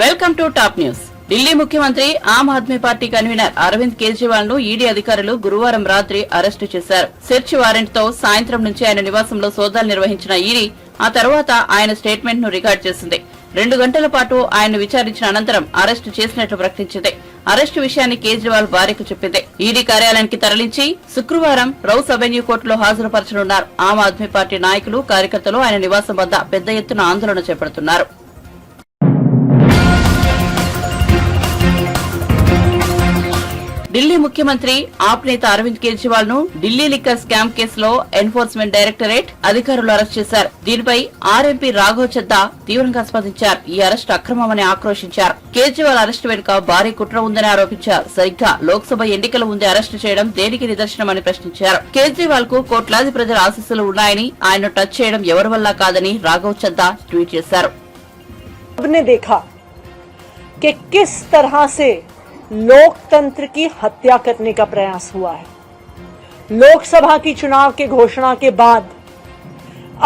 Welcome to top news. Delhi ముఖ్యమంత్రి Aam Aadmi party convener Arvind Kejriwal ను ED అధికారులు గురువారం రాత్రి అరెస్టు చేశారు. సెర్చ్ వారెంట్ తో సాయంత్రం నుంచి ఆయన నివాసంలో సోదాలు నిర్వహించిన ఈడీ ఆ తర్వాత ఆయన స్టేట్మెంట్ ను రికార్డు చేసింది. 2 గంటల పాటు ఆయన్ను విచారించిన అనంతరం అరెస్టు చేసినట్లు ప్రకటించింది. అరెస్టు విషయాన్ని కేజ్రీవాల్ భార్యకు చెప్పింది. ఈడీ కార్యాలయానికి తరలించి శుక్రవారం రౌస్ అవెన్యూ కోర్టులో హాజరుపరచనున్నారు. ఆమ్ ఆద్మీ పార్టీ నాయకులు, కార్యకర్తలు ఆయన నివాసం వద్ద పెద్ద ఎత్తున ఆందోళన చేపడుతున్నారు. ఢిల్లీ ముఖ్యమంత్రి ఆప్ నేత అరవింద్ కేజ్రీవాల్ ను ఢిల్లీ లిక్కర్ స్కామ్ కేసులో ఎన్ఫోర్స్మెంట్ డైరెక్టరేట్ అధికారులు అరెస్ట్ చేశారు. దీనిపై ఆర్ఎంపీ రాఘవ్ చద్దా తీవ్రంగా స్పందించారు. ఈ అరెస్టు అక్రమమని ఆక్రోశించారు. కేజ్రీవాల్ అరెస్టు వెనుక భారీ కుట్ర ఉందని ఆరోపించారు. సరిగ్గా లోక్సభ ఎన్నికల ముందే అరెస్టు చేయడం దేనికి నిదర్శనమని ప్రశ్నించారు. కేజ్రీవాల్ కు కోట్లాది ప్రజల ఆశీస్సులు ఉన్నాయని, ఆయన్ను టచ్ చేయడం ఎవరి వల్ల కాదని రాఘవ్ చద్దా ట్వీట్ చేశారు. लोकतंत्र की हत्या करने का प्रयास हुआ है। लोकसभा की चुनाव के घोषणा के बाद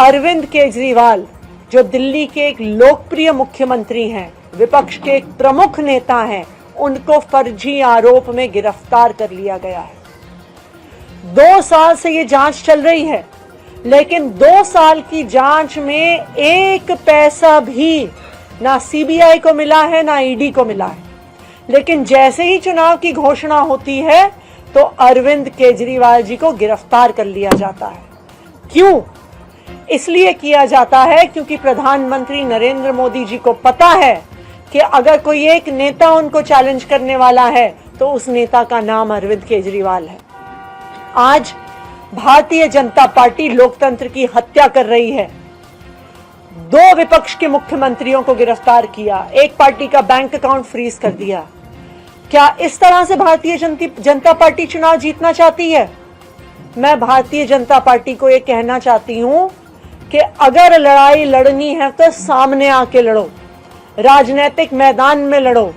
अरविंद केजरीवाल, जो दिल्ली के एक लोकप्रिय मुख्यमंत्री हैं, विपक्ष के एक प्रमुख नेता हैं, उनको फर्जी आरोप में गिरफ्तार कर लिया गया है। 2 साल से ये जांच चल रही है, लेकिन 2 साल की जांच में एक पैसा भी ना सीबीआई को मिला है, ना ईडी को मिला है। लेकिन जैसे ही चुनाव की घोषणा होती है तो अरविंद केजरीवाल जी को गिरफ्तार कर लिया जाता है। क्यों? इसलिए किया जाता है क्योंकि प्रधानमंत्री नरेंद्र मोदी जी को पता है कि अगर कोई एक नेता उनको चैलेंज करने वाला है तो उस नेता का नाम अरविंद केजरीवाल है। आज भारतीय जनता पार्टी लोकतंत्र की हत्या कर रही है। 2 विपक्ष के मुख्यमंत्रियों को गिरफ्तार किया, एक पार्टी का बैंक अकाउंट फ्रीज कर दिया। क्या इस तरह से भारतीय जनता पार्टी चुनाव जीतना चाहती है? मैं भारतीय जनता पार्टी को ये कहना चाहती हूं कि अगर लड़ाई लड़नी है तो सामने आके लड़ो, राजनीतिक मैदान में लड़ो,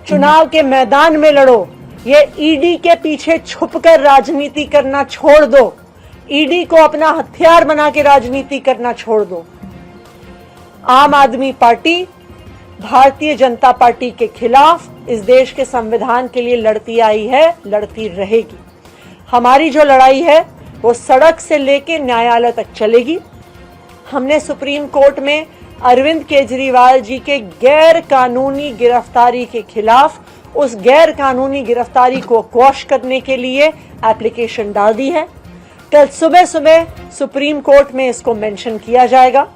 चुनाव के मैदान में लड़ो। ये ईडी के पीछे छुपकर राजनीति करना छोड़ दो। ईडी को अपना हथियार बना के राजनीति करना छोड़ दो। आम आदमी पार्टी भारतीय जनता पार्टी के खिलाफ इस देश के संविधान के लिए लड़ती आई है, लड़ती रहेगी। हमारी जो लड़ाई है वो सड़क से लेके न्यायालय तक चलेगी। हमने सुप्रीम कोर्ट में अरविंद केजरीवाल जी के गैर कानूनी गिरफ्तारी के खिलाफ उस गैर कानूनी गिरफ्तारी को क्वॉश करने के लिए एप्लीकेशन डाल दी है। कल सुबह सुबह सुप्रीम कोर्ट में इसको मेंशन किया जाएगा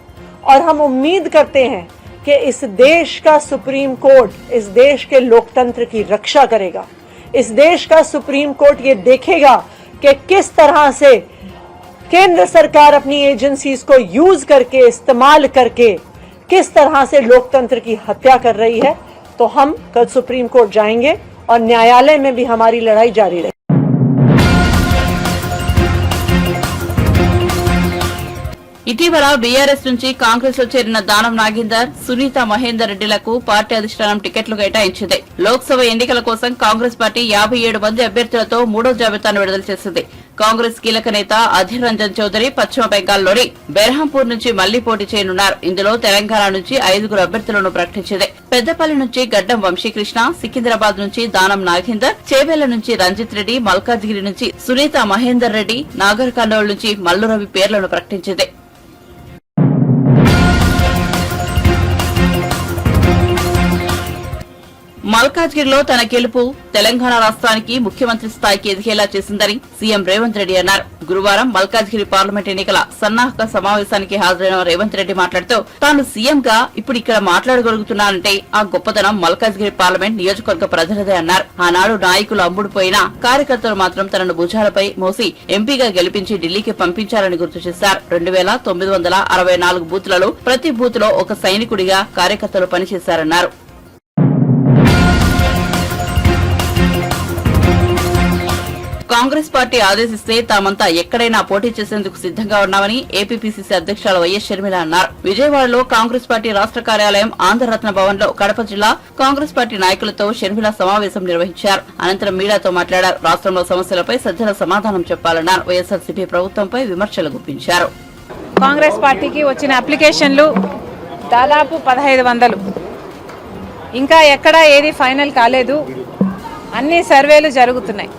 और हम उम्मीद करते हैं कि इस देश का सुप्रीम कोर्ट इस देश के लोकतंत्र की रक्षा करेगा। इस देश का सुप्रीम कोर्ट ये देखेगा कि किस तरह से केंद्र सरकार अपनी एजेंसीज को यूज करके, इस्तेमाल करके किस तरह से लोकतंत्र की हत्या कर रही है। तो हम कल सुप्रीम कोर्ट जाएंगे और न्यायालय में भी हमारी लड़ाई जारी रहेगी। ఇటీవల బీఆర్ఎస్ నుంచి కాంగ్రెస్ లో చేరిన దానం నాగేందర్, సునీత మహేందర్ రెడ్డిలకు పార్టీ అధిష్టానం టికెట్లు కేటాయించింది. లోక్సభ ఎన్నికల కోసం కాంగ్రెస్ పార్టీ 57 మంది అభ్యర్థులతో 3వ జాబితాను విడుదల చేసింది. కాంగ్రెస్ కీలక నేత అధీర్ రంజన్ చౌదరి పశ్చిమ బెంగాల్లోని బెర్హంపూర్ నుంచి మళ్లీ పోటీ చేయనున్నారు. ఇందులో తెలంగాణ నుంచి 5 అభ్యర్థులను ప్రకటించింది. పెద్దపల్లి నుంచి గడ్డం వంశీకృష్ణ, సికింద్రాబాద్ నుంచి దానం నాగేందర్, చేవెళ్ల నుంచి రంజిత్ రెడ్డి, మల్కాజ్గిరి నుంచి సునీత మహేందర్ రెడ్డి, నాగర్ కర్నూలు నుంచి మల్లు రవి పేర్లను ప్రకటించింది. మల్కాజ్గిరిలో తన గెలుపు తెలంగాణ రాష్ట్రానికి ముఖ్యమంత్రి స్థాయికి ఎదిగేలా చేసిందని సీఎం రేవంత్ రెడ్డి అన్నారు. గురువారం మల్కాజ్గిరి పార్లమెంట్ ఎన్నికల సన్నాహక సమావేశానికి హాజరైన రేవంత్ రెడ్డి మాట్లాడుతూ తాను సీఎంగా ఇప్పుడు ఇక్కడ మాట్లాడగలుగుతున్నానంటే ఆ గొప్పతనం మల్కాజ్గిరి పార్లమెంట్ నియోజకవర్గ ప్రజలదే అన్నారు. ఆనాడు నాయకులు అమ్ముడుపోయినా కార్యకర్తలు మాత్రం తనను భుజాలపై మోసి ఎంపీగా గెలిపించి ఢిల్లీకి పంపించారని గుర్తు చేశారు. 2964 బూత్లలో ప్రతి బూత్ లో ఒక సైనికుడిగా కార్యకర్తలు పనిచేశారన్నారు. కాంగ్రెస్ పార్టీ ఆదేశిస్తే తామంతా ఎక్కడైనా పోటీ చేసేందుకు సిద్దంగా ఉన్నామని ఏపీపీసీసీ అధ్యక్షురాలు వైఎస్ షర్మిల అన్నారు. విజయవాడలో కాంగ్రెస్ పార్టీ రాష్ట్ర కార్యాలయం ఆంధ్రరత్న భవన్ లో కడప జిల్లా కాంగ్రెస్ పార్టీ నాయకులతో షర్మిల సమావేశం నిర్వహించారు. అనంతరం మీడియాతో మాట్లాడారు. రాష్ట్రంలో సమస్యలపై సజ్జల సమాధానం చెప్పాలన్నారు. వైఎస్ఆర్సీపీ ప్రభుత్వంపై విమర్శలు గుప్పించారు. కాంగ్రెస్ పార్టీకి వచ్చిన అప్లికేషన్లు దాదాపు 1500. ఇంకా ఎక్కడా ఏది ఫైనల్ కాలేదు. అన్ని సర్వేలు జరుగుతున్నాయి.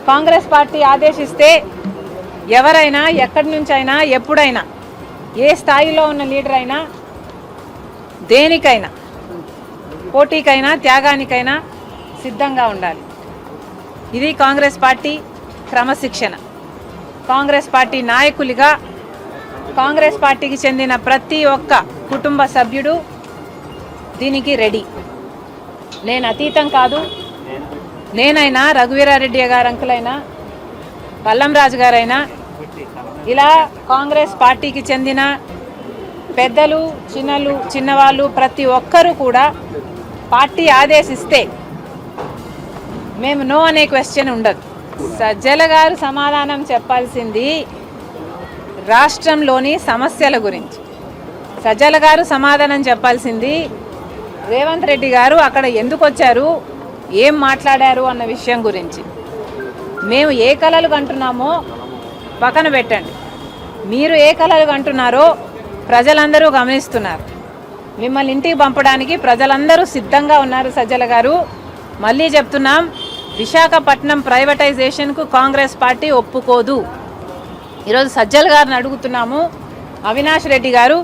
కాంగ్రెస్ పార్టీ ఆదేశిస్తే ఎవరైనా ఎక్కడి నుంచైనా ఎప్పుడైనా ఏ స్థాయిలో ఉన్న లీడర్ అయినా దేనికైనా పోటీకైనా త్యాగానికైనా సిద్ధంగా ఉండాలి. ఇది కాంగ్రెస్ పార్టీ క్రమశిక్షణ. కాంగ్రెస్ పార్టీ నాయకులుగా కాంగ్రెస్ పార్టీకి చెందిన ప్రతి ఒక్క కుటుంబ సభ్యుడు దీనికి రెడీ. నేను అతీతం కాదు. నేనైనా రఘువీరారెడ్డి గారు అంకులైనా పల్లంరాజు గారైనా ఇలా కాంగ్రెస్ పార్టీకి చెందిన పెద్దలు చిన్నవాళ్ళు ప్రతి ఒక్కరూ కూడా పార్టీ ఆదేశిస్తే మేము నో అనే క్వశ్చన్ ఉండదు. సజ్జల గారు సమాధానం చెప్పాల్సింది రాష్ట్రంలోని సమస్యల గురించి. సజ్జల గారు సమాధానం చెప్పాల్సింది రేవంత్ రెడ్డి గారు అక్కడ ఎందుకు వచ్చారు, ఏం మాట్లాడారు అన్న విషయం గురించి. మేము ఏ కలలు కంటున్నామో పక్కన పెట్టండి, మీరు ఏ కలలు కంటున్నారో ప్రజలందరూ గమనిస్తున్నారు. మిమ్మల్ని ఇంటికి పంపడానికి ప్రజలందరూ సిద్ధంగా ఉన్నారు. సజ్జల గారు మళ్ళీ చెప్తున్నాం, విశాఖపట్నం ప్రైవేటైజేషన్కు కాంగ్రెస్ పార్టీ ఒప్పుకోదు. ఈరోజు సజ్జల గారిని అడుగుతున్నాము. అవినాష్ రెడ్డి గారు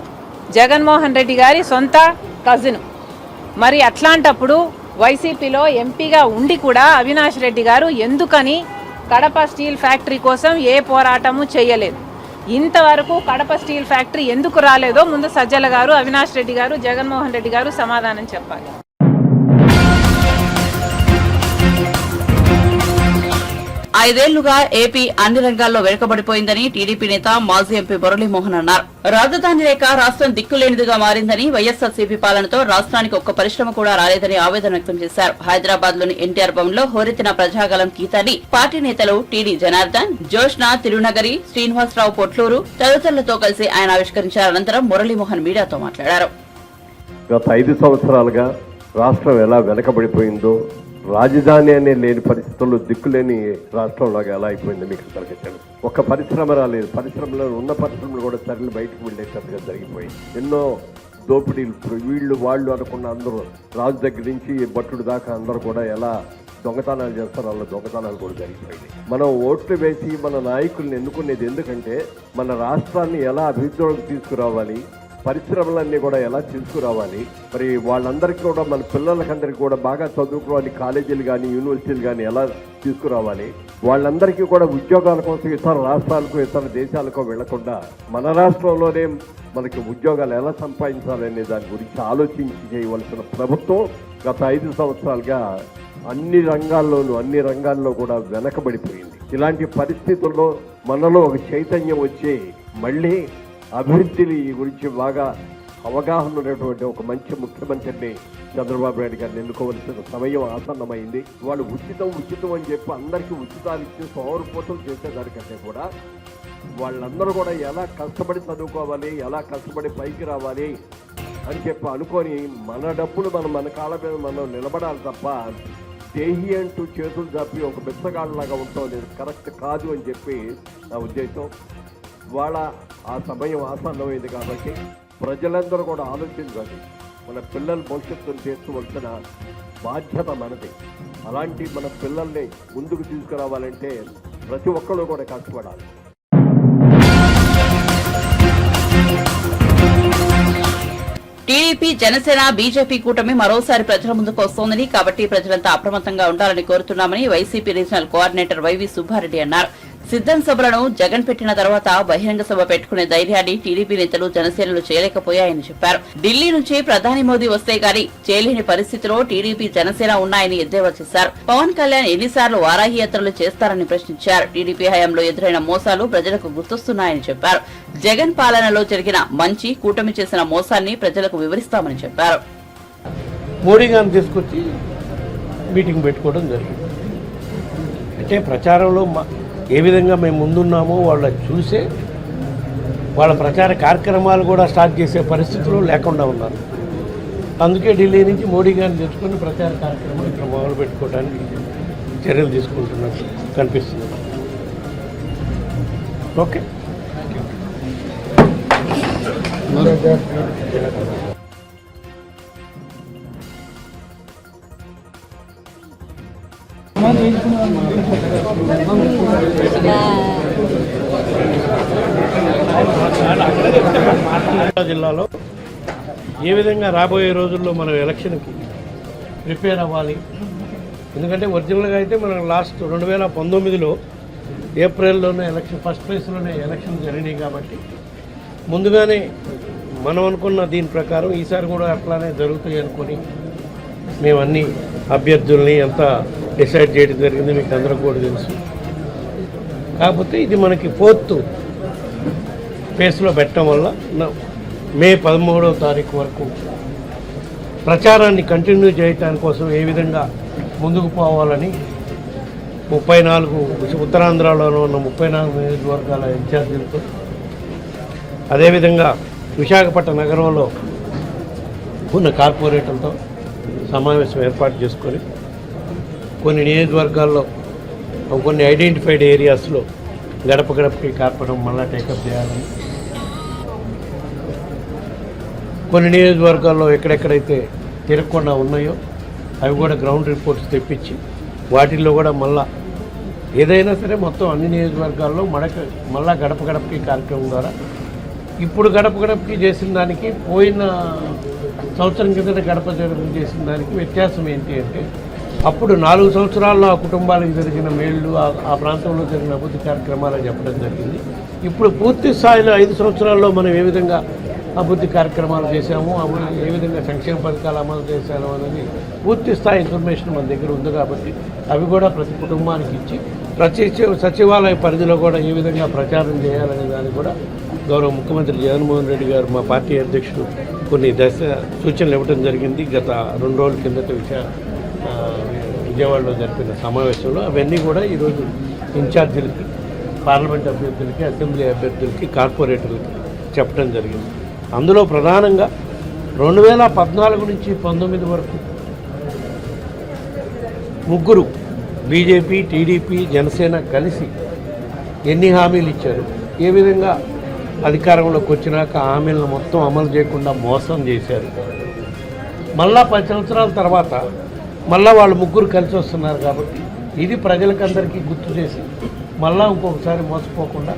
జగన్మోహన్ రెడ్డి గారి సొంత కజిన్. మరి అట్లాంటప్పుడు వైసీపీలో ఎంపీగా ఉండి కూడా అవినాష్ రెడ్డి గారు ఎందుకని కడప స్టీల్ ఫ్యాక్టరీ కోసం ఏ పోరాటము చేయలేదు? ఇంతవరకు కడప స్టీల్ ఫ్యాక్టరీ ఎందుకు రాలేదో ముందు సజ్జల గారు, అవినాష్ రెడ్డి గారు, జగన్మోహన్ రెడ్డి గారు సమాధానం చెప్పాలి. ఐదేళ్లుగా ఏపీ అన్ని రంగాల్లో వెనుకబడిపోయిందని టీడీపీ నేత మాజీ ఎంపీ మురళీమోహన్ అన్నారు. రాజధాని లేక రాష్ట్రం దిక్కులేనిదిగా మారిందని, వైఎస్ఆర్సీపీ పాలనతో రాష్ట్రానికి ఒక్క పరిశ్రమ కూడా రాలేదని ఆవేదన వ్యక్తం చేశారు. హైదరాబాద్ లోని ఎన్టీఆర్ భవన్ లో హోరెత్తిన ప్రజాగలం గీతాన్ని పార్టీ నేతలు టీడీ జనార్దన్, జోష్న తిరునగరి, శ్రీనివాసరావు పొట్లూరు తదితరులతో కలిసి ఆయన ఆవిష్కరించారు. అనంతరం మురళీమోహన్ మీడియాతో మాట్లాడారు. గత 5 సంవత్సరాలుగా రాష్ట్రం ఎలా వెనకబడిపోయిందో, రాజధాని అనే లేని పరిస్థితుల్లో దిక్కులేని రాష్ట్రంలాగా ఎలా అయిపోయిందో మీకు అందరికీ తెలుసు. ఒక్క పరిశ్రమ రాలేదు. పరిశ్రమలో ఉన్న పరిశ్రమలు కూడా తరలి బయటకు వెళ్ళేటట్టుగా జరిగిపోయి ఎన్నో దోపిడీలు, వీళ్ళు వాళ్ళు అనుకున్న అందరూ రాజు దగ్గర నుంచి భట్టుడు దాకా అందరూ కూడా ఎలా దొంగతనాలు చేస్తారో అలా దొంగతనాలు కూడా జరిగిపోయింది. మనం ఓట్లు వేసి మన నాయకుల్ని ఎన్నుకునేది ఎందుకంటే మన రాష్ట్రాన్ని ఎలా అభివృద్ధిలోకి తీసుకురావాలి, పరిశ్రమలన్నీ కూడా ఎలా తీసుకురావాలి, మరి వాళ్ళందరికీ కూడా మన పిల్లలకందరికీ కూడా బాగా చదువుకోవాలి, కాలేజీలు కానీ యూనివర్సిటీలు కానీ ఎలా తీసుకురావాలి, వాళ్ళందరికీ కూడా ఉద్యోగాల కోసం ఇతర రాష్ట్రాలకు ఇతర దేశాలకు వెళ్లకుండా మన రాష్ట్రంలోనే మనకి ఉద్యోగాలు ఎలా సంపాదించాలనే దాని గురించి ఆలోచించి చేయవలసిన ప్రభుత్వం గత 5 సంవత్సరాలుగా అన్ని రంగాల్లో కూడా వెనకబడిపోయింది. ఇలాంటి పరిస్థితుల్లో మనలో ఒక చైతన్యం వచ్చి మళ్ళీ అభివృద్ధి గురించి బాగా అవగాహన ఉన్నటువంటి ఒక మంచి ముఖ్యమంత్రిని చంద్రబాబు నాయుడు గారిని ఎన్నుకోవలసిన సమయం ఆసన్నమైంది. వాళ్ళు ఉచితం అని చెప్పి అందరికీ ఉచితాలు ఇచ్చి సోమరిపోతులు చేసేదానికంటే కూడా వాళ్ళందరూ కూడా ఎలా కష్టపడి చదువుకోవాలి, ఎలా కష్టపడి పైకి రావాలి అని చెప్పి అనుకొని మన డబ్బులు మన కాళ్ళ మీద మనం నిలబడాలి తప్ప దేహి అంటూ చేతులు తప్పి ఒక బిచ్చగాళ్ళలాగా ఉంటాం లేదు, కరెక్ట్ కాదు అని చెప్పి నా ఉద్దేశం. వాళ్ళ ఆ సమయం ఆసన్నమైంది కాబట్టి ప్రజలందరూ కూడా ఆలోచించాలి. మన పిల్లల భవిష్యత్తును తీర్చవలసిన బాధ్యత మనది. అలాంటి మన పిల్లల్ని ముందుకు తీసుకురావాలంటే ప్రతి ఒక్కరు కూడా కష్టపడాలి. టీడీపీ, జనసేన, బీజేపీ కూటమి మరోసారి ప్రజల ముందుకు వస్తోందని, కాబట్టి ప్రజలంతా అప్రమత్తంగా ఉండాలని కోరుతున్నామని వైసీపీ రీజనల్ కోఆర్డినేటర్ వైవి సుబ్బారెడ్డి అన్నారు. సిద్ధం సభలను జగన్ పెట్టిన తర్వాత బహిరంగ సభ పెట్టుకునే ధైర్యాన్ని టీడీపీ నేతలు, జనసేనలు చేయలేకపోయాయని చెప్పారు. ఢిల్లీ నుంచి ప్రధాని మోదీ వస్తే గానీ చేయలేని పరిస్థితిలో టీడీపీ, జనసేన ఉన్నాయని ఎద్దేవా చేశారు. పవన్ కళ్యాణ్ ఎన్నిసార్లు వారాహి యాత్రలు చేస్తారని ప్రశ్నించారు. టీడీపీ హయాంలో ఎదురైన మోసాలు ప్రజలకు గుర్తొస్తున్నాయని చెప్పారు. జగన్ పాలనలో జరిగిన మంచి, కూటమి చేసిన మోసాన్ని ప్రజలకు వివరిస్తామని చెప్పారు. మోడీ గారిని తీసుకొచ్చి మీటింగ్ పెట్టుకోవడం జరిగింది. అంటే ప్రచారంలో ఏ విధంగా మేము ముందున్నామో వాళ్ళ చూసే వాళ్ళ ప్రచార కార్యక్రమాలు కూడా స్టార్ట్ చేసే పరిస్థితులు లేకుండా ఉన్నారు. అందుకే ఢిల్లీ నుంచి మోడీ గారిని తెచ్చుకొని ప్రచార కార్యక్రమాలు ఇక్కడ మొదలు పెట్టుకోవడానికి చర్యలు తీసుకుంటున్నట్టు కనిపిస్తుంది. ఓకే. జిల్లాలో ఏ విధంగా రాబోయే రోజుల్లో మనం ఎలక్షన్కి ప్రిపేర్ అవ్వాలి. ఎందుకంటే ఒరిజినల్గా అయితే మనం లాస్ట్ 2019లో ఏప్రిల్లోనే ఎలక్షన్ ఫస్ట్ ఫేజ్లోనే ఎలక్షన్ జరిగినాయి కాబట్టి ముందుగానే మనం అనుకున్న దీని ప్రకారం ఈసారి కూడా అట్లానే జరుగుతాయి అనుకొని మేము అన్ని అభ్యర్థుల్ని అంతా డిసైడ్ చేయడం జరిగింది. మీకు అందరూ కూడా తెలుసు. కాకపోతే ఇది మనకి 4th ఫేజ్లో పెట్టడం వల్ల మే 13వ తారీఖు వరకు ప్రచారాన్ని కంటిన్యూ చేయడానికి కోసం ఏ విధంగా ముందుకు పోవాలని 34 ఉత్తరాంధ్రలో ఉన్న 34 నియోజకవర్గాల ఇన్ఛార్జీలతో, అదేవిధంగా విశాఖపట్నం నగరంలో ఉన్న కార్పొరేటర్లతో సమావేశం ఏర్పాటు చేసుకొని కొన్ని నియోజకవర్గాల్లో కొన్ని ఐడెంటిఫైడ్ ఏరియాస్లో గడప గడపకి కార్పొరేట్ మళ్ళా టేకప్ చేయాలని, కొన్ని నియోజకవర్గాల్లో ఎక్కడెక్కడైతే తిరగకుండా ఉన్నాయో అవి కూడా గ్రౌండ్ రిపోర్ట్స్ తెప్పించి వాటిల్లో కూడా మళ్ళా ఏదైనా సరే మొత్తం అన్ని నియోజకవర్గాల్లో మళ్ళా గడప గడపకి కార్యక్రమం ద్వారా ఇప్పుడు గడప గడపకి చేసిన దానికి పోయిన సంవత్సరం కిందట గడప గడపకి చేసిన దానికి వ్యత్యాసం ఏంటి అంటే అప్పుడు 4 సంవత్సరాల్లో ఆ కుటుంబాలకు జరిగిన మేళ్ళు ఆ ప్రాంతంలో జరిగిన అభివృద్ధి కార్యక్రమాలని చెప్పడం జరిగింది. ఇప్పుడు పూర్తి స్థాయిలో 5 సంవత్సరాల్లో మనం ఏ విధంగా అభివృద్ధి కార్యక్రమాలు చేశాము, ఏ విధంగా సంక్షేమ పథకాలు అమలు చేశాము అనేది పూర్తి స్థాయి ఇన్ఫర్మేషన్ మన దగ్గర ఉంది. కాబట్టి అవి కూడా ప్రతి కుటుంబానికి ఇచ్చి ప్రతి సచివాలయ పరిధిలో కూడా ఏ విధంగా ప్రచారం చేయాలనే దానికి కూడా గౌరవ ముఖ్యమంత్రి జగన్మోహన్ రెడ్డి గారు మా పార్టీ అధ్యక్షుడు కొన్ని సూచనలు ఇవ్వడం జరిగింది. గత 2 రోజుల కిందట విజయవాడలో జరిపిన సమావేశంలో అవన్నీ కూడా ఈరోజు ఇన్ఛార్జీలకి, పార్లమెంట్ అభ్యర్థులకి, అసెంబ్లీ అభ్యర్థులకి, కార్పొరేటర్లకి చెప్పడం జరిగింది. అందులో ప్రధానంగా 2014 నుంచి 19 వరకు ముగ్గురు బీజేపీ, టీడీపీ, జనసేన కలిసి ఎన్ని హామీలు ఇచ్చారు, ఏ విధంగా అధికారంలోకి వచ్చినాక హామీలను మొత్తం అమలు చేయకుండా మోసం చేశారు. మళ్ళా 10 సంవత్సరాల తర్వాత మళ్ళా వాళ్ళు ముగ్గురు కలిసి వస్తున్నారు. కాబట్టి ఇది ప్రజలకందరికీ గుర్తు చేసి మళ్ళా ఇంకొకసారి మోసపోకుండా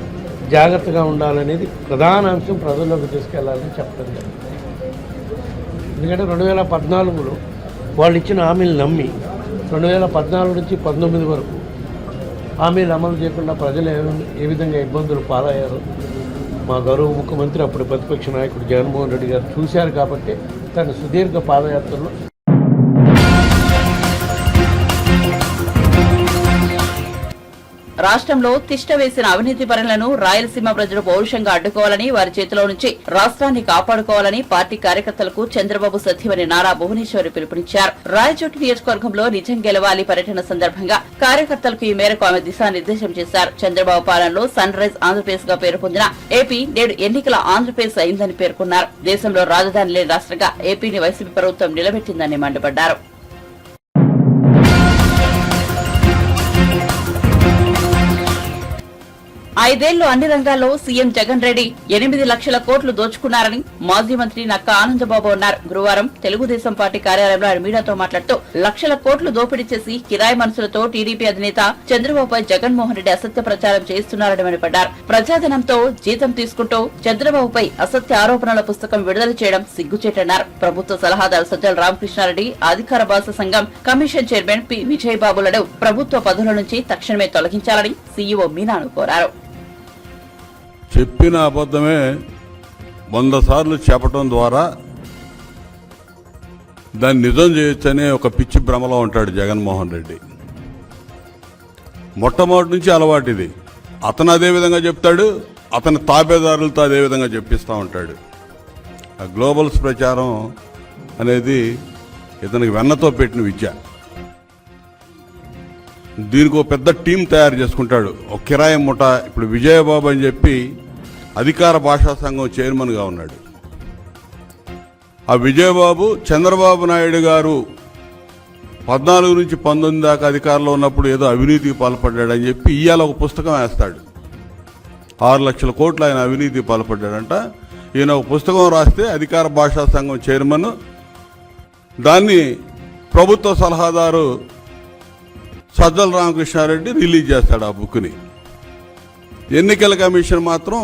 జాగ్రత్తగా ఉండాలనేది ప్రధాన అంశం, ప్రజల్లోకి తీసుకెళ్లాలని చెప్పడం జరిగింది. ఎందుకంటే 2014లో వాళ్ళు ఇచ్చిన హామీలు నమ్మి 2014 నుంచి 19 వరకు హామీలు అమలు చేయకుండా ప్రజలు ఏ విధంగా ఇబ్బందులు పాలయ్యారో మా గౌరవ ముఖ్యమంత్రి అప్పుడు ప్రతిపక్ష నాయకుడు జగన్మోహన్ రెడ్డి గారు చూశారు. కాబట్టి తన సుదీర్ఘ పాదయాత్రలో రాష్ట్రంలో తిష్ట వేసిన అవినీతి పరులను రాయలసీమ ప్రజలు పౌరుషంగా అడ్డుకోవాలని, వారి చేతిలో నుంచి రాష్ట్రాన్ని కాపాడుకోవాలని పార్టీ కార్యకర్తలకు చంద్రబాబు సతీమణి నారా భువనేశ్వరి పిలుపునిచ్చారు. రాయచోటి నియోజకవర్గంలో నిజం గెలవాలి పర్యటన సందర్భంగా కార్యకర్తలకు ఈ మేరకు ఆమె దిశానిర్దేశం చేశారు. చంద్రబాబు పాలనలో సన్ రైజ్ ఆంధ్రప్రదేశ్ గా పేరు పొందిన ఏపీ నేడు ఎన్నికల ఆంధ్రప్రదేశ్ అయిందని పేర్కొన్నారు. దేశంలో రాజధాని లేని రాష్ట్రంగా ఏపీని వైసీపీ ప్రభుత్వం నిలబెట్టిందని మండిపడ్డారు. 5 ఏళ్లు అన్ని రంగాల్లో సీఎం జగన్ రెడ్డి 8 లక్షల కోట్లు దోచుకున్నారని మాజీ మంత్రి నక్కా ఆనందబాబు అన్నారు. గురువారం తెలుగుదేశం పార్టీ కార్యాలయంలో ఆయన మీడియాతో మాట్లాడుతూ లక్షల కోట్లు దోపిడీ చేసి కిరాయి మనసులతో టీడీపీ అధినేత చంద్రబాబుపై జగన్మోహన్ రెడ్డి అసత్య ప్రచారం చేస్తున్నారని మండిపడ్డారు. ప్రజాధనంతో జీతం తీసుకుంటూ చంద్రబాబుపై అసత్య ఆరోపణల పుస్తకం విడుదల చేయడం సిగ్గుచేటన్నారు. ప్రభుత్వ సలహాదారు సజ్జల రామకృష్ణారెడ్డి, అధికార భాష సంఘం కమిషన్ చైర్మన్ పి విజయబాబులను ప్రభుత్వ పదవుల నుంచి తక్షణమే తొలగించాలని సీఈఓ మీనాను కోరారు. చెప్పిన అబద్ధమే 100 సార్లు చెప్పడం ద్వారా దాన్ని నిజం చేయొచ్చనే ఒక పిచ్చి భ్రమలో ఉంటాడు జగన్మోహన్ రెడ్డి. మొట్టమొదటి నుంచి అలవాటు ఇది. అతను అదే విధంగా చెప్తాడు, అతని తాబేదారులతో అదే విధంగా చెప్పిస్తూ ఉంటాడు. ఆ గ్లోబల్స్ ప్రచారం అనేది ఇతనికి వెన్నతో పెట్టిన విద్య. దీనికి ఒక పెద్ద టీం తయారు చేసుకుంటాడు. ఒక కిరాయి ముఠ. ఇప్పుడు విజయబాబు అని చెప్పి అధికార భాషా సంఘం చైర్మన్గా ఉన్నాడు. ఆ విజయబాబు చంద్రబాబు నాయుడు గారు 14 నుంచి 19 దాకా అధికారంలో ఉన్నప్పుడు ఏదో అవినీతికి పాల్పడ్డాడని చెప్పి ఇవాళ ఒక పుస్తకం వేస్తాడు. 6 లక్షల కోట్లు ఆయన అవినీతికి పాల్పడ్డాడంట. ఈయన ఒక పుస్తకం రాస్తే అధికార భాషా సంఘం చైర్మన్ దాన్ని ప్రభుత్వ సలహాదారు సజ్జల రామకృష్ణారెడ్డి రిలీజ్ చేస్తాడు ఆ బుక్ని. ఎన్నికల కమిషన్ మాత్రం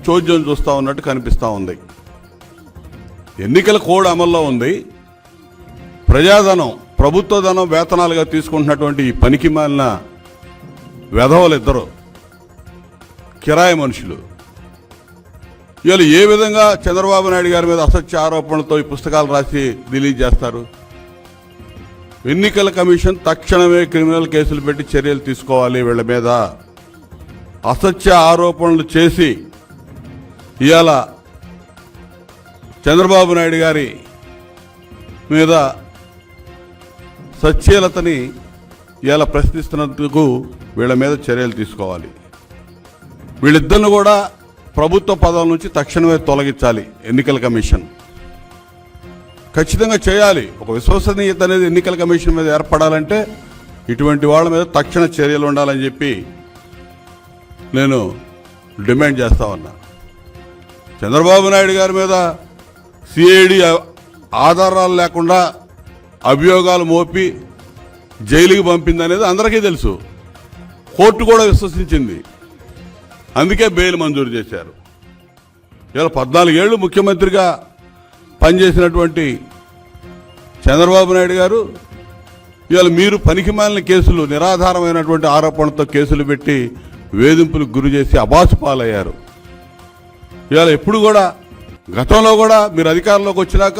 చోద్యం చూస్తూ ఉన్నట్టు కనిపిస్తూ ఉంది. ఎన్నికల కోడ్ అమల్లో ఉంది. ప్రజాధనం, ప్రభుత్వ ధనం వేతనాలుగా తీసుకుంటున్నటువంటి ఈ పనికి మాలిన వెధవలిద్దరు కిరాయి మనుషులు ఇవాళ ఏ విధంగా చంద్రబాబు నాయుడు గారి మీద అసత్య ఆరోపణలతో ఈ పుస్తకాలు రాసి రిలీజ్ చేస్తారు? ఎన్నికల కమిషన్ తక్షణమే క్రిమినల్ కేసులు పెట్టి చర్యలు తీసుకోవాలి. వీళ్ళ మీద అసత్య ఆరోపణలు చేసి ఇవాళ చంద్రబాబు నాయుడు గారి మీద సచ్ఛీలతని ఇవాళ ప్రశ్నిస్తున్నందుకు వీళ్ళ మీద చర్యలు తీసుకోవాలి. వీళ్ళిద్దరిని కూడా ప్రభుత్వ పదవుల నుంచి తక్షణమే తొలగించాలి ఎన్నికల కమిషన్. ఖచ్చితంగా చేయాలి. ఒక విశ్వసనీయత అనేది ఎన్నికల కమిషన్ మీద ఏర్పడాలంటే ఇటువంటి వాళ్ళ మీద తక్షణ చర్యలు ఉండాలని చెప్పి నేను డిమాండ్ చేస్తా ఉన్నా. చంద్రబాబు నాయుడు గారి మీద సిఐడి ఆధారాలు లేకుండా అభియోగాలు మోపి జైలుకి పంపిందనేది అందరికీ తెలుసు. కోర్టు కూడా విశ్వసించింది. అందుకే బెయిల్ మంజూరు చేశారు. ఇలా 14 ఏళ్ళు ముఖ్యమంత్రిగా పనిచేసినటువంటి చంద్రబాబు నాయుడు గారు ఇవాళ మీరు పనికిమాలిన కేసులు, నిరాధారమైనటువంటి ఆరోపణలతో కేసులు పెట్టి వేధింపులకు గురి చేసి అబాసు పాలయ్యారు. ఇవాళ ఎప్పుడు కూడా గతంలో కూడా మీరు అధికారంలోకి వచ్చినాక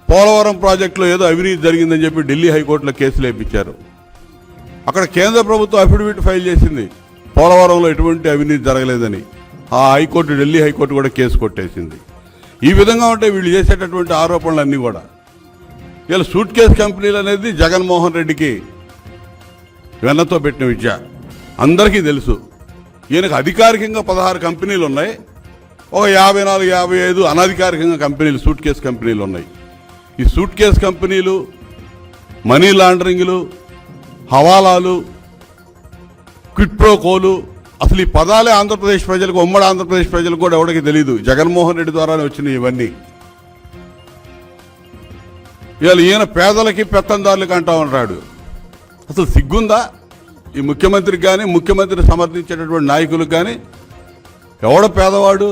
పోలవరం ప్రాజెక్టులో ఏదో అవినీతి జరిగిందని చెప్పి ఢిల్లీ హైకోర్టులో కేసులు వేయించారు. అక్కడ కేంద్ర ప్రభుత్వం అఫిడవిట్ ఫైల్ చేసింది పోలవరంలో ఎటువంటి అవినీతి జరగలేదని. ఆ హైకోర్టు, ఢిల్లీ హైకోర్టు కూడా కేసు కొట్టేసింది. ఈ విధంగా ఉంటే వీళ్ళు చేసేటటువంటి ఆరోపణలన్నీ కూడా ఇలా సూట్ కేసు కంపెనీలు అనేది జగన్మోహన్ రెడ్డికి వెన్నతో పెట్టిన విద్య అందరికీ తెలుసు. ఈయనకు అధికారికంగా 16 కంపెనీలు ఉన్నాయి. ఒక 54, 55 అనధికారికంగా కంపెనీలు, సూట్ కేసు కంపెనీలు ఉన్నాయి. ఈ సూట్ కేసు కంపెనీలు, మనీ లాండరింగ్లు, హవాలాలు, క్విట్ ప్రో కోలు, అసలు ఈ పదాలే ఆంధ్రప్రదేశ్ ప్రజలకు, ఉమ్మడి ఆంధ్రప్రదేశ్ ప్రజలకు కూడా ఎవరికి తెలియదు. జగన్మోహన్ రెడ్డి ద్వారానే వచ్చినాయి ఇవన్నీ. ఇవాళ ఈయన పేదలకి పెత్తందారులకి అంటా ఉంటాడు. అసలు సిగ్గుందా ఈ ముఖ్యమంత్రికి కానీ, ముఖ్యమంత్రిని సమర్థించేటటువంటి నాయకులకు కానీ? ఎవడ పేదవాడు?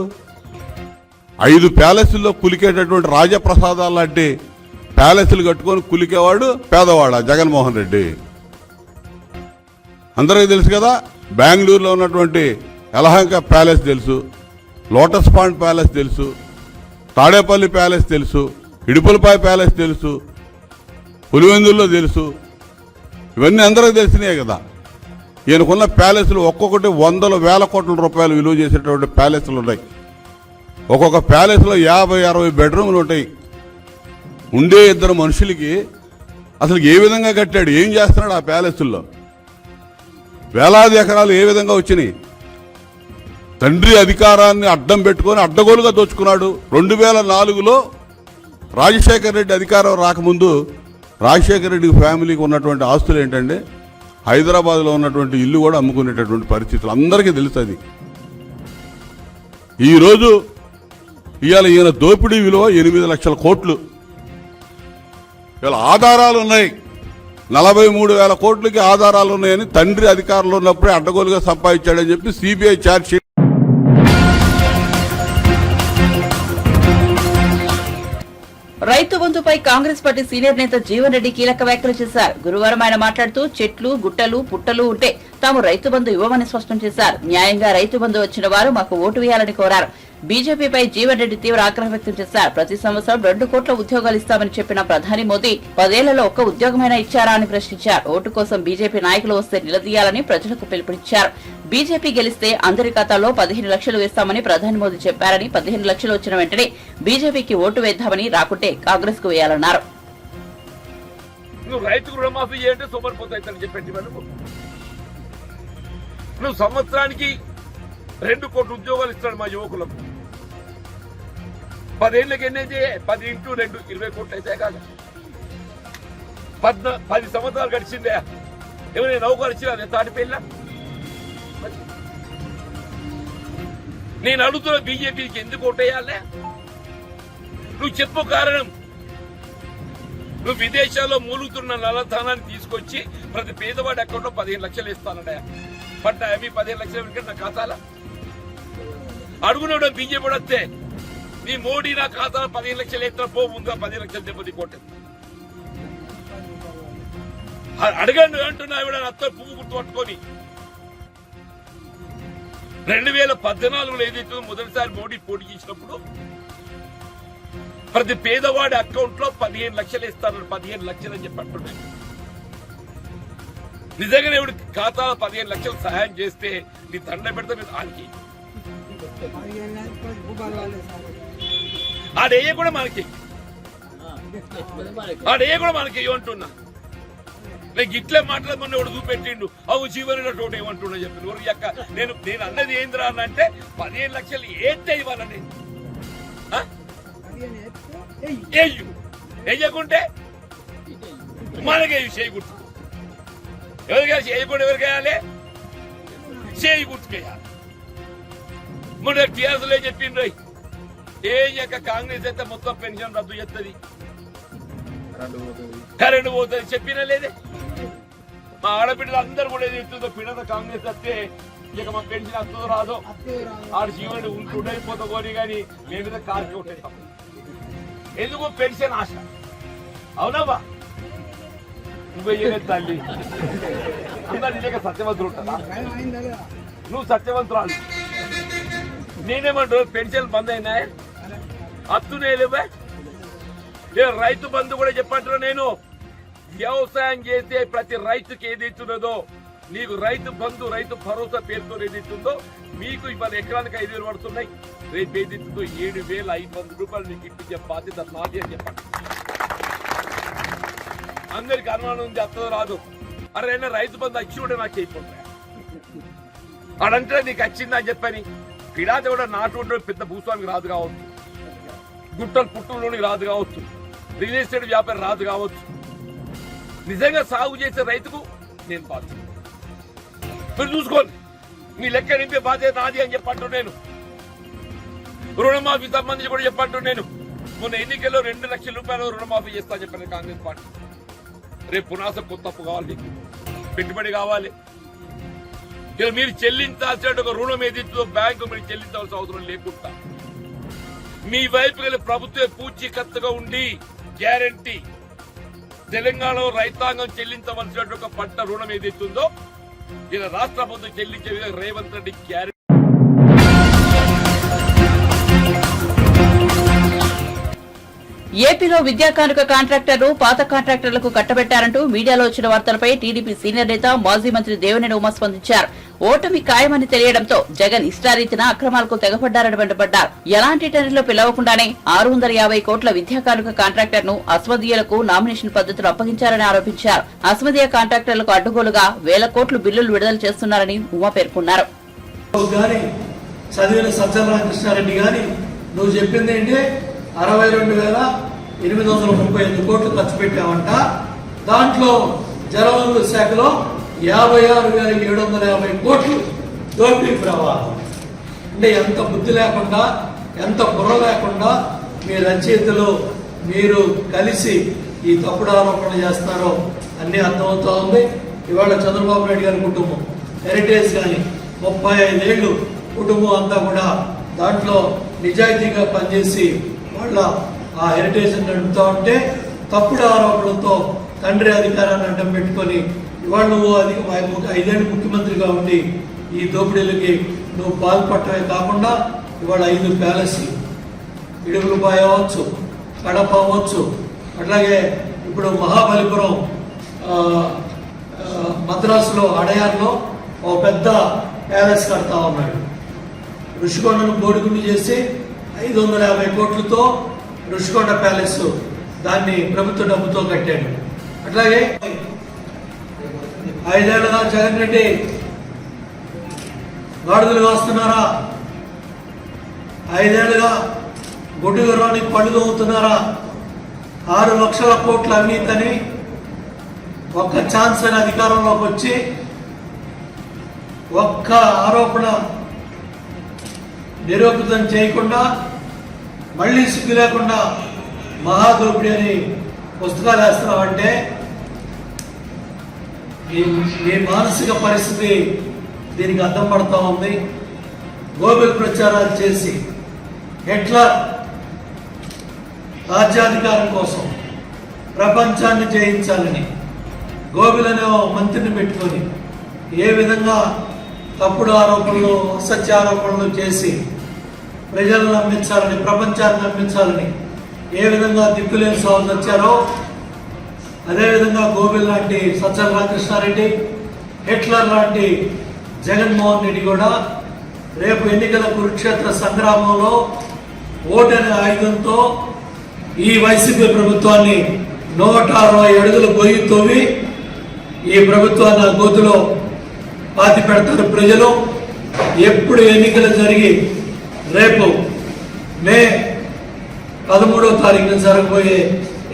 5 ప్యాలెస్ల్లో కులికేటటువంటి రాజప్రసాదాలు లాంటి ప్యాలెస్లు కట్టుకొని కులికేవాడు పేదవాడా జగన్మోహన్ రెడ్డి? అందరికీ తెలుసు కదా. బెంగళూరులో ఉన్నటువంటి యలహంక ప్యాలెస్ తెలుసు, లోటస్ పాండ్ ప్యాలెస్ తెలుసు, తాడేపల్లి ప్యాలెస్ తెలుసు, ఇడుపులపాయ ప్యాలెస్ తెలుసు, పులివెందుల్లో తెలుసు. ఇవన్నీ అందరికీ తెలిసినాయి కదా. ఈయనకున్న ప్యాలెస్లు ఒక్కొక్కటి 100,000 కోట్ల రూపాయలు విలువ చేసేటువంటి ప్యాలెస్లు ఉన్నాయి. ఒక్కొక్క ప్యాలెస్లో 50-60 బెడ్రూమ్లు ఉంటాయి. ఉండే 2 మనుషులకి అసలు ఏ విధంగా కట్టాడు, ఏం చేస్తున్నాడు ఆ ప్యాలెస్ల్లో? వేలాది ఎకరాలు ఏ విధంగా వచ్చినాయి? తండ్రి అధికారాన్ని అడ్డం పెట్టుకొని అడ్డగోలుగా దోచుకున్నాడు. 2004లో రాజశేఖర రెడ్డి అధికారం రాకముందు రాజశేఖర రెడ్డి ఫ్యామిలీకి ఉన్నటువంటి ఆస్తులు ఏంటంటే హైదరాబాద్లో ఉన్నటువంటి ఇల్లు కూడా అమ్ముకునేటటువంటి పరిస్థితులు అందరికీ తెలుస్తుంది. ఈరోజు ఇవాళ ఈయన దోపిడీ విలువ 8 లక్షల కోట్లు. ఇవాళ ఆధారాలు ఉన్నాయి. 43,000 కోట్లకి ఆధారాలు ఉన్నాయని తండ్రి అధికారంలో ఉన్నప్పుడే అడ్డగోలుగా సంపాదించాడని చెప్పి సిబిఐ ఛార్జ్ షీట్. రైతు బంధుపై కాంగ్రెస్ పార్టీ సీనియర్ నేత జీవన్ రెడ్డి కీలక వ్యాఖ్యలు చేశారు. గురువారం ఆయన మాట్లాడుతూ చెట్లు, గుట్టలు, పుట్టలు ఉంటే తాము రైతు బంధు ఇవ్వమని స్పష్టం చేశారు. న్యాయంగా రైతు బంధు వచ్చిన వారు మాకు ఓటు వేయాలని కోరారు. బీజేపీపై జీవన్ రెడ్డి తీవ్ర ఆగ్రహం వ్యక్తం చేశారు. ప్రతి సంవత్సరం 2 కోట్ల ఉద్యోగాలు ఇస్తామని చెప్పిన ప్రధాని మోదీ 10 ఏళ్లలో ఒక్క ఉద్యోగమైనా ఇచ్చారా అని ప్రశ్నించారు. ఓటు కోసం బీజేపీ నాయకులు వస్తే నిలదీయాలని ప్రజలకు పిలుపునిచ్చారు. బీజేపీ గెలిస్తే అందరి ఖాతాలో 15 లక్షలు వేస్తామని ప్రధాని మోదీ చెప్పారని, 15 లక్షలు వచ్చిన వెంటనే బీజేపీకి ఓటు వేద్దామని, రాకుంటే కాంగ్రెస్ కు వేయాలన్నారు. నువ్వు సంవత్సరానికి 2 కోట్ల ఉద్యోగాలు ఇస్తాడు మా యువకులకు. 10 ఏళ్ళకి ఎన్నేది 10 × 2 20 కోట్లు అయితే కాదు. 10 సంవత్సరాలు గడిచిందే ఏమైనా నౌకరు ఇచ్చినా తాటిపేళ్ళ. నేను అడుగుతున్న బీజేపీకి ఎందుకు ఓటేయాలే? నువ్వు చెప్పు కారణం. నువ్వు విదేశాల్లో మూలుగుతున్న నల్లధనాన్ని తీసుకొచ్చి ప్రతి పేదవాడి అకౌంట్ లో 15 లక్షలు ఇస్తానడా పట్ట మీ 15 లక్షలు ఎవరికంటే నా ఖాతాల అడుగునవడం బీజేపీ వస్తే నీ మోడీ నా ఖాతాలో 15 లక్షలు ఎత్తున పో ముందుగా 15 లక్షలు దెబ్బతి కోట అడగండి అంటున్నా ఎవడ అత్త పువ్వు గుర్తు పట్టుకొని 2014లో ఏదైతే మొదటిసారి మోడీ పోటీ చేసినప్పుడు ప్రతి పేదవాడి అకౌంట్ లో 15 లక్షలు ఇస్తాను 15 లక్షలు అని చెప్పి అంటున్నాను. నిజంగానే ఎవడు ఖాతాలో 15 లక్షలు సహాయం చేస్తే నీ దండ పెడితే మీరు ఆడికి ఆడేయ కూడా మనకి ఏమంటున్నా నేను ఇట్లే మాట్లాడమని వాడు చూపెట్టిండు అవు జీవన టోట ఏమంటున్నా చెప్పి ఊరి యొక్క నేను అన్నది ఏంద్రా అంటే 15 లక్షలు ఏంటే ఇవ్వాలని వేయకుంటే మనకే చేయి గుర్తు ఎవరికైనా చేయకుండా ఎవరికేయాలి చేయి గుర్తుకేయాలి. మన టీఆర్ఎస్ లో చెప్పిండ్రు ఏం చెక్క కాంగ్రెస్ అయితే మొత్తం పెన్షన్ రద్దు చేస్తుంది కరెంటు పోతుంది చెప్పినా లేదే. మా ఆడబిడ్డలు అందరూ కూడా ఏది చెప్తుందో పిల్లల కాంగ్రెస్ వస్తే ఇక మా పెన్షన్ వస్తుందో రాదో ఆడు జీవనుడు ఉంటుండైపోతా పోనీ కానీ మేమేదో కార్కి ఉంటాయి ఎందుకు పెన్షన్ ఆశ అవునాబా నువ్వు చేయలేదు తల్లి అందరు నిజంగా సత్యవంతులు ఉంటారా నువ్వు సత్యవంతురాలు నేనేమంటారు పెన్షన్ బంద్ అయినాయి అత్తునేలేవే రైతు బంధు కూడా చెప్పంటారు. నేను వ్యవసాయం చేసే ప్రతి రైతుకి ఏదైతున్నదో నీకు రైతు బంధు రైతు భరోసా పేరుతో ఏదైతుందో మీకు ఇవాళ ఎకరానికి 5,000 పడుతున్నాయి. రేపు ఏదైతుందో 7,500 రూపాయలు నీకు ఇప్పించే బాధ్యత నాది అని చెప్పండి. అందరికి అనుమానం ఉంది అత్తదో రాదు అరే రైతు బంధు వచ్చి కూడా నాకు అయిపోతాయి అడంటే నీకు వచ్చిందని చెప్పని పిడాత కూడా నాటు పెద్ద భూస్వామికి రాదు కావచ్చు, గుట్టలు పుట్టలోనికి రాదు కావచ్చు, రియల్ ఎస్టేట్ వ్యాపారం రాదు కావచ్చు. నిజంగా సాగు చేసే రైతుకు నేను బాధ్యత మీరు చూసుకోండి. మీ లెక్క నింపే బాధ్యత నాది అని చెప్పంటూ నేను రుణమాఫీ సంబంధించి కూడా చెప్పంటూ నేను మొన్న ఎన్నికల్లో 2 లక్షల రూపాయలు రుణమాఫీ చేస్తా చెప్పాను కాంగ్రెస్ పార్టీ. రేపు పునాస కొత్త తప్పు కావాలి, పెట్టుబడి కావాలి. ఇలా మీరు చెల్లించాల్సిన ఒక రుణం ఏదైతుందో బ్యాంకు మీరు చెల్లించాల్సిన అవసరం లేకుండా మీ వైపు గల ప్రభుత్వ పూచీకత్తుగా ఉండి గ్యారంటీ తెలంగాణలో రైతాంగం చెల్లించవలసిన ఒక పంట రుణం ఏదైతుందో ఇలా రాష్ట్ర ప్రభుత్వం చెల్లించే విధంగా రేవంత్ రెడ్డి గ్యారంటీ. ఏపీలో విద్యా కానుక కాంట్రాక్టర్లు పాత కాంట్రాక్టర్లకు కట్టబెట్టారంటూ మీడియాలో వచ్చిన వార్తలపై టీడీపీ సీనియర్ నేత మాజీ మంత్రి దేవినేని ఉమ స్పందించారు. ఓటమి ఖాయమని తెలియడంతో జగన్ ఇష్టారీతిన అక్రమాలకు తెగపడ్డారని మండిపడ్డారు. ఎలాంటి టెండర్లు పిలవకుండానే 650 కోట్ల విద్యా కానుక కాంట్రాక్టర్ను అస్మదీయులకు నామినేషన్ పద్ధతులు అప్పగించారని ఆరోపించారు. అస్మదీయ కాంట్రాక్టర్లకు అడ్డుగోలుగా 1,000 కోట్లు బిల్లులు విడుదల చేస్తున్నారని ఉమ పేర్కొన్నారు. చదివిన సత్యనారాయణ గాని నువ్వు చెప్పింది ఏంటి 62,835 కోట్లు ఖర్చు పెట్టామంట. దాంట్లో జలవనరుల శాఖలో 56,750 కోట్లు దోపిడీ ప్రవాహం. అంటే ఎంత బుద్ధి లేకుండా ఎంత బుర్ర లేకుండా మీ రచయితలు మీరు కలిసి ఈ తప్పుడు ఆరోపణలు చేస్తారో అన్నీ అర్థమవుతా ఉంది. ఇవాళ చంద్రబాబు నాయుడు గారి కుటుంబం హెరిటేజ్ కానీ 35 ఏళ్ళు కుటుంబం అంతా కూడా దాంట్లో నిజాయితీగా పనిచేసి వాళ్ళ ఆ హెరిటేజ్ నడుపుతా ఉంటే తప్పుడు ఆరోపణలతో తండ్రి అధికారాన్ని అడ్డం పెట్టుకొని ఇవాళ నువ్వు 5 ఏళ్ళు ముఖ్యమంత్రిగా ఉండి ఈ దోపిడీలకి నువ్వు పాల్పడటమే కాకుండా ఇవాళ 5 ప్యాలెస్లు ఇడుగులపాయ అవ్వచ్చు, కడప అవ్వచ్చు, అట్లాగే ఇప్పుడు మహాబలిపురం మద్రాసులో అడయార్లో ఒక పెద్ద ప్యాలెస్ కడతా ఉన్నాడు. ఋషికొండను బోడిగుండు చేసి 550 కోట్లతో ఋషికొండ ప్యాలెస్ దాన్ని ప్రభుత్వ డబ్బుతో కట్టాడు. అట్లాగే 5 ఏళ్ళగా జగన్ రెడ్డి గాడిదలు కాస్తున్నారా, 5 ఏళ్ళుగా గొడ్డు గుర్రానికి పళ్ళు తోముతున్నారా, 6 లక్షల కోట్ల అవినీతిని ఒక్క ఛాన్స్ అని అధికారంలోకి వచ్చి ఒక్క ఆరోపణ నిరూపితం చేయకుండా మళ్ళీ సిగ్గు లేకుండా మహాదోపిడీ అని పుస్తకాలు వేస్తున్నామంటే మీ మానసిక పరిస్థితి దీనికి అర్థం పడుతూ ఉంది. గోబెల్ ప్రచారాలు చేసి హిట్లర్ రాజ్యాధికారం కోసం ప్రపంచాన్ని జయించాలని గోబెల్ అనే మంత్రిని పెట్టుకొని ఏ విధంగా తప్పుడు ఆరోపణలు, అసత్య ఆరోపణలు చేసి ప్రజలను నమ్మించాలని, ప్రపంచాన్ని నమ్మించాలని ఏ విధంగా దిక్కులేని సాగు వచ్చారో అదేవిధంగా గోబెల్ లాంటి సజ్జల రామకృష్ణారెడ్డి, హిట్లర్ లాంటి జగన్మోహన్ రెడ్డి కూడా రేపు ఎన్నికల కురుక్షేత్ర సంగ్రామంలో ఓటు అనే ఆయుధంతో ఈ వైసీపీ ప్రభుత్వాన్ని 160 అడుగులు గొయ్యి తోవి ఈ ప్రభుత్వాన్ని ఆ గోతులో పాతి పెడతారు ప్రజలు. ఎప్పుడు ఎన్నికలు జరిగి రేపు మే 13వ తారీఖున జరగబోయే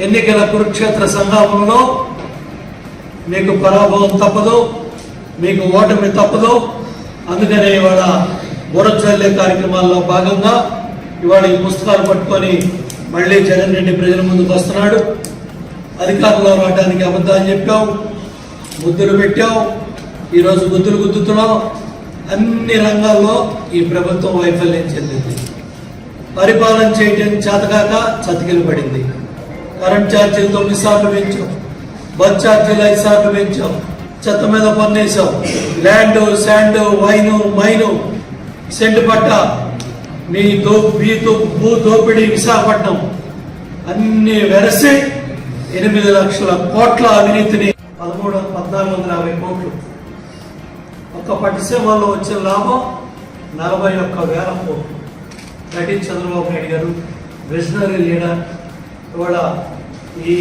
ఎన్నికల కురుక్షేత్ర సంగ్రామంలో మీకు పరాభవం తప్పదు, మీకు ఓటమి తప్పదు. అందుకనే ఇవాళ బురజల్లే కార్యక్రమాల్లో భాగంగా ఇవాళ ఈ పుస్తకాలు పట్టుకొని మళ్ళీ జగన్ రెడ్డి ప్రజల ముందుకు వస్తున్నాడు. అధికారంలో రావడానికి అబద్ధాలు చెప్పావు, ముద్దులు పెట్టావు, ఈరోజు గుద్దులు గుద్దుతున్నావు. అన్ని రంగాల్లో ఈ ప్రభుత్వం వైఫల్యం చెందింది. పరిపాలన చేయడం చేతకాక చతికిలు పడింది. కరెంట్ ఛార్జీలు 9 సార్లు పెంచాం, బస్ ఛార్జీలు 5 సార్లు పెంచాం, చెత్త మీద పన్నేసాం, land, sand, wine, mine, cent పట్ట, మీ భూ దోపిడీ విశాఖపట్నం అన్ని వెరసి 8 లక్షల కోట్ల అవినీతిని 1450 కోట్లు. ఒక్క పట్టిసీమలో వచ్చిన లాభం 41,000 కోట్లు. నటి చంద్రబాబు నాయుడు గారు విజనరీ లీడర్. ఇవాళ ఈ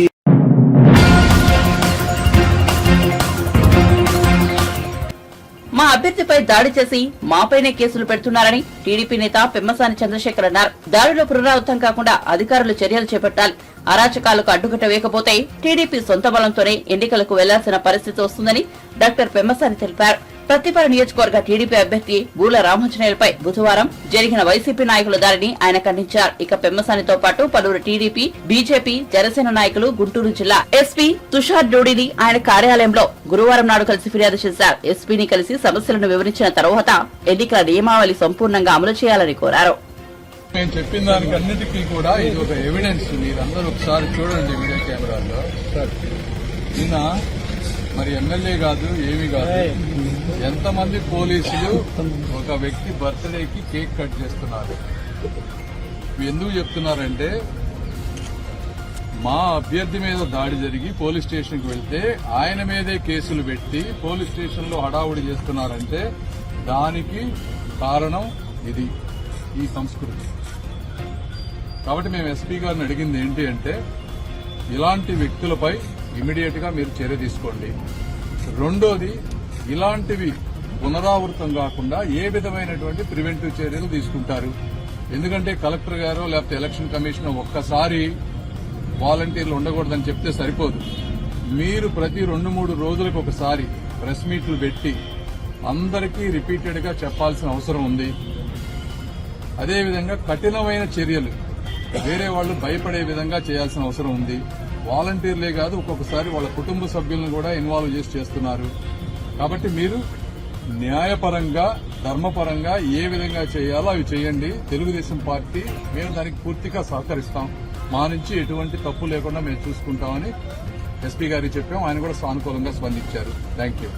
మా అభ్యర్థిపై దాడి చేసి మాపైనే కేసులు పెడుతున్నారని టీడీపీ నేత పెమ్మసాని చంద్రశేఖర్ అన్నారు. దాడిలో పునరావృతం కాకుండా అధికారులు చర్యలు చేపట్టాలి. అరాచకాలకు అడ్డుకట్ట వేయకపోతే టీడీపీ సొంత బలంతోనే ఎన్నికలకు వెళ్లాల్సిన పరిస్థితి వస్తుందని డాక్టర్ పెమ్మసాని తెలిపారు. ప్రతిపాడు నియోజకవర్గ టీడీపీ అభ్యర్థి బూల రామాంజనేయులపై బుధవారం జరిగిన వైసీపీ నాయకుల దాడిని ఆయన ఖండించారు. ఇక పెమ్మసానితో పాటు పలువురు టీడీపీ, బీజేపీ, జనసేన నాయకులు గుంటూరు జిల్లా ఎస్పీ తుషార్ డోడిని ఆయన కార్యాలయంలో గురువారం నాడు కలిసి ఫిర్యాదు చేశారు. ఎస్పీని కలిసి సమస్యలను వివరించిన తర్వాత ఎన్నికల నియమావళి సంపూర్ణంగా అమలు చేయాలని కోరారు. నేను చెప్పిన దానికి అన్నిటికీ కూడా ఇది ఒక ఎవిడెన్స్. మీరందరూ ఒకసారి చూడండి వీడియో కెమెరాలో. నిన్న మరి ఎమ్మెల్యే కాదు, ఏమీ కాదు, ఎంతమంది పోలీసులు ఒక వ్యక్తి బర్త్డేకి కేక్ కట్ చేస్తున్నారు. ఎందుకు చెప్తున్నారంటే మా అభ్యర్థి మీద దాడి జరిగి పోలీస్ స్టేషన్కి వెళ్తే ఆయన మీదే కేసులు పెట్టి పోలీస్ స్టేషన్లో హడావుడి చేస్తున్నారంటే దానికి కారణం ఇది, ఈ సంస్కృతి. కాబట్టి మేము ఎస్పీ గారిని అడిగింది ఏంటి అంటే ఇలాంటి వ్యక్తులపై ఇమీడియట్ గా మీరు చర్య తీసుకోండి. రెండోది, ఇలాంటివి పునరావృతం కాకుండా ఏ విధమైనటువంటి ప్రివెంటివ్ చర్యలు తీసుకుంటారు. ఎందుకంటే కలెక్టర్ గారు లేకపోతే ఎలక్షన్ కమిషన్ ఒక్కసారి వాలంటీర్లు ఉండకూడదని చెప్తే సరిపోదు. మీరు ప్రతి 2-3 రోజులకు ఒకసారి ప్రెస్ మీట్లు పెట్టి అందరికీ రిపీటెడ్ గా చెప్పాల్సిన అవసరం ఉంది. అదేవిధంగా కఠినమైన చర్యలు వేరే వాళ్ళు భయపడే విధంగా చేయాల్సిన అవసరం ఉంది. వాలంటీర్లే కాదు, ఒక్కొక్కసారి వాళ్ళ కుటుంబ సభ్యులను కూడా ఇన్వాల్వ్ చేసి చేస్తున్నారు. కాబట్టి మీరు న్యాయపరంగా, ధర్మపరంగా ఏ విధంగా చేయాలో అవి చేయండి. తెలుగుదేశం పార్టీ మేము దానికి పూర్తిగా సహకరిస్తాం. మా నుంచి ఎటువంటి తప్పు లేకుండా మేము చూసుకుంటామని ఎస్పీ గారికి చెప్పాం. ఆయన కూడా సానుకూలంగా స్పందించారు. Thank you.